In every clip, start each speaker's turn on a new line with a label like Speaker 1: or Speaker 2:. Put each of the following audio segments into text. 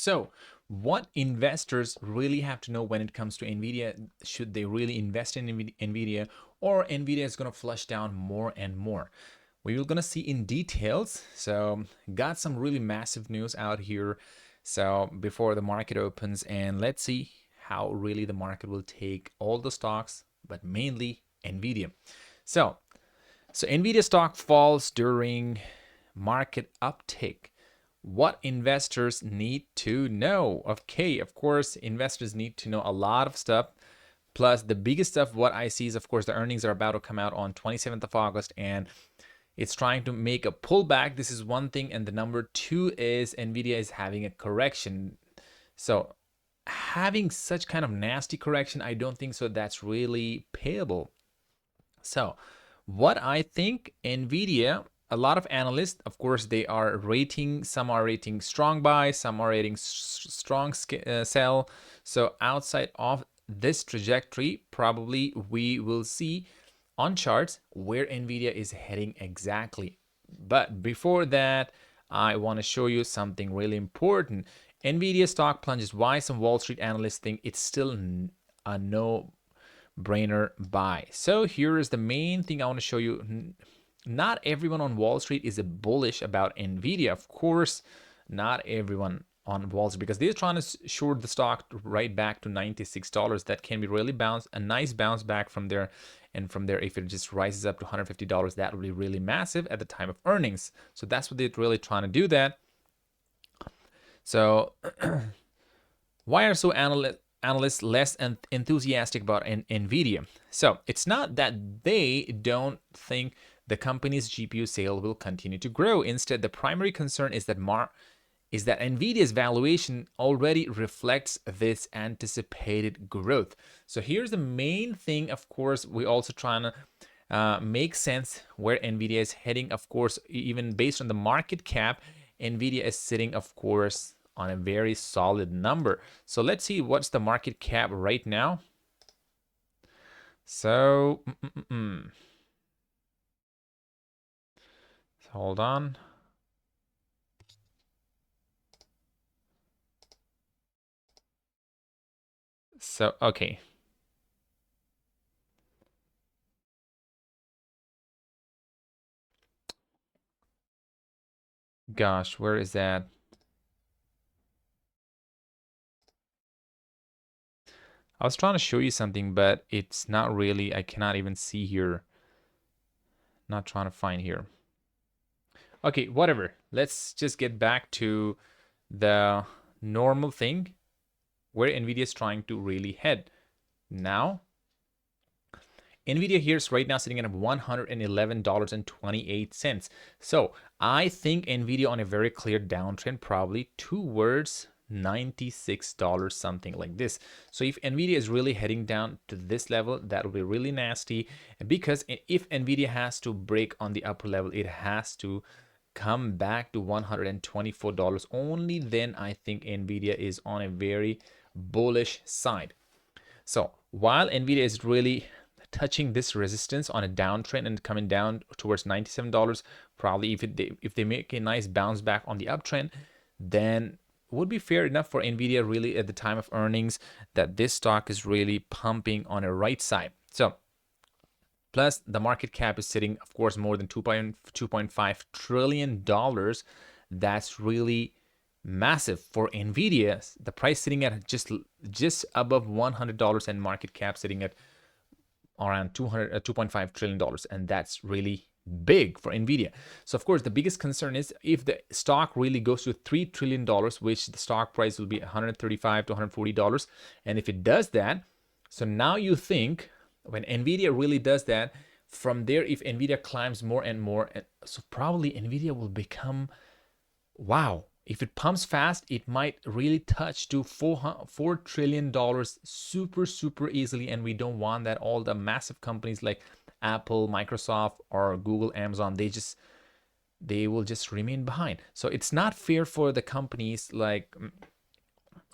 Speaker 1: So, what investors really have to know when it comes to Nvidia, should they really invest in Nvidia, or Nvidia is going to flush down more and more? We are going to see in details. So, got some really massive news out here. So, before the market opens, and let's see how really the market will take all the stocks, but mainly Nvidia. So Nvidia stock falls during market uptick. What investors need to know? Okay, of course, investors need to know a lot of stuff. Plus, the biggest stuff, what I see is, of course, the earnings are about to come out on 27th of August, and it's trying to make a pullback. This is one thing. And the number two is Nvidia is having a correction. So having such kind of nasty correction, I don't think so that's really payable. So what I think, Nvidia, a lot of analysts, of course, they are rating, some are rating strong buy, some are rating strong sell. So outside of this trajectory, probably we will see on charts where Nvidia is heading exactly. But before that, I want to show you something really important. Nvidia stock plunges. Why some Wall Street analysts think it's still a no-brainer buy. So here is the main thing I want to show you. Not everyone on Wall Street is bullish about Nvidia. Of course, not everyone on Wall Street, because they're trying to short the stock right back to $96. That can be really a nice bounce back from there. And from there, if it just rises up to $150, that would be really massive at the time of earnings. So that's what they're really trying to do that. So why are so analysts less enthusiastic about Nvidia? So it's not that they don't think the company's GPU sale will continue to grow. Instead, the primary concern is that Nvidia's valuation already reflects this anticipated growth. So here's the main thing. Of course, we're also trying to make sense where Nvidia is heading. Of course, even based on the market cap, Nvidia is sitting, of course, on a very solid number. So let's see what's the market cap right now. So hold on. So okay, gosh, where is that? I was trying to show you something, but it's not really, I cannot even see here. Not trying to find here. Okay, whatever. Let's just get back to the normal thing where Nvidia is trying to really head. Now, Nvidia here is right now sitting at $111.28. So I think Nvidia on a very clear downtrend, probably towards $96, something like this. So if Nvidia is really heading down to this level, that will be really nasty, because if Nvidia has to break on the upper level, it has to come back to $124. Only then I think Nvidia is on a very bullish side. So while Nvidia is really touching this resistance on a downtrend and coming down towards $97, probably if they make a nice bounce back on the uptrend, then would be fair enough for Nvidia really at the time of earnings that this stock is really pumping on a right side. So plus the market cap is sitting, of course, more than $2.5 trillion. That's really massive for Nvidia. The price sitting at just above $100 and market cap sitting at around $2.5 trillion, and that's really big for Nvidia. So of course the biggest concern is if the stock really goes to $3 trillion, which the stock price will be $135 to $140, and if it does that, so now you think when Nvidia really does that, from there, if Nvidia climbs more and more, so probably Nvidia will become, wow, if it pumps fast, it might really touch to $4 trillion super easily, and we don't want that. All the massive companies like Apple, Microsoft, or Google, Amazon, they will just remain behind. So it's not fair for the companies like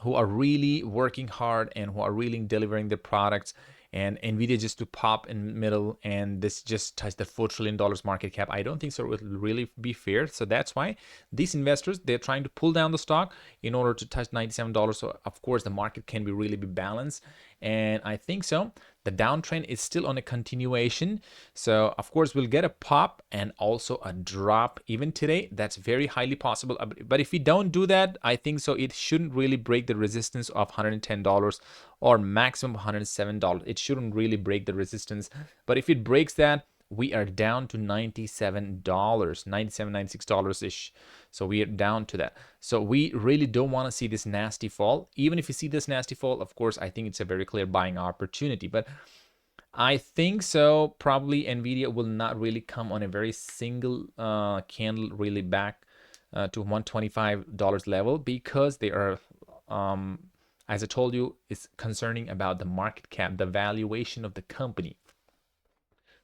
Speaker 1: who are really working hard and who are really delivering their products and Nvidia just to pop in the middle, and this just touched the $4 trillion market cap. I don't think so it will really be fair. So that's why these investors, they're trying to pull down the stock in order to touch $97. So of course the market can be really be balanced, and I think so the downtrend is still on a continuation. So of course we'll get a pop and also a drop even today. That's very highly possible, but if we don't do that, I think so it shouldn't really break the resistance of $110 or maximum $107. It shouldn't really break the resistance, but if it breaks that, we are down to $97, $97, $96 ish. So we are down to that. So we really don't want to see this nasty fall. Even if you see this nasty fall, of course, I think it's a very clear buying opportunity. But I think so probably Nvidia will not really come on a very single candle really back to $125 level, because they are as I told you, it's concerning about the market cap, the valuation of the company.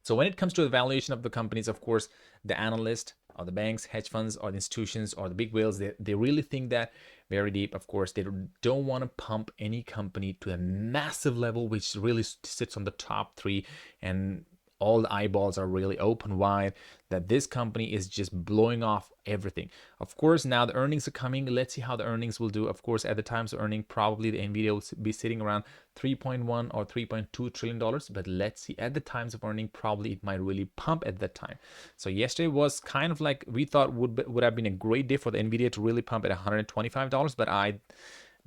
Speaker 1: So when it comes to the valuation of the companies, of course, the analyst or the banks, hedge funds, or the institutions, or the big whales, they really think that very deep. Of course, they don't want to pump any company to a massive level, which really sits on the top three, and all the eyeballs are really open wide that this company is just blowing off everything. Of course, now the earnings are coming. Let's see how the earnings will do. Of course, at the times of earning, probably the Nvidia will be sitting around 3.1 or 3.2 trillion dollars, but let's see, at the times of earning, probably it might really pump at that time. So yesterday was kind of like, we thought would have been a great day for the Nvidia to really pump at $125, but I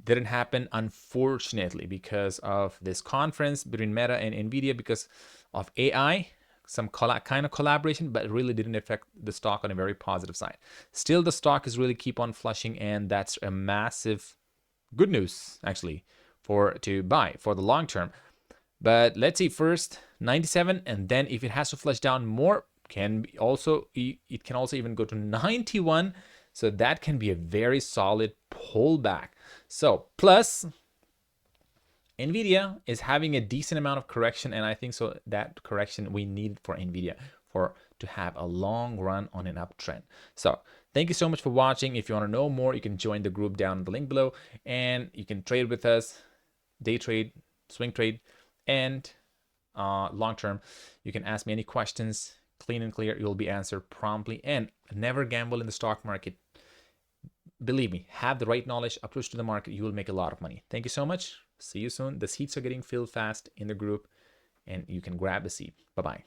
Speaker 1: didn't happen, unfortunately, because of this conference between Meta and Nvidia, because of AI, some kind of collaboration, but it really didn't affect the stock on a very positive side. Still, the stock is really keep on flushing, and that's a massive good news actually to buy for the long term. But let's see, first 97, and then if it has to flush down more, it can also even go to 91. So that can be a very solid pullback. So plus Nvidia is having a decent amount of correction, and I think so that correction we need for Nvidia to have a long run on an uptrend. So thank you so much for watching. If you want to know more, you can join the group down in the link below, and you can trade with us, day trade, swing trade, and long term. You can ask me any questions, clean and clear. You'll be answered promptly, and never gamble in the stock market. Believe me, have the right knowledge, approach to the market, you will make a lot of money. Thank you so much. See you soon. The seats are getting filled fast in the group, and you can grab the seat. Bye-bye.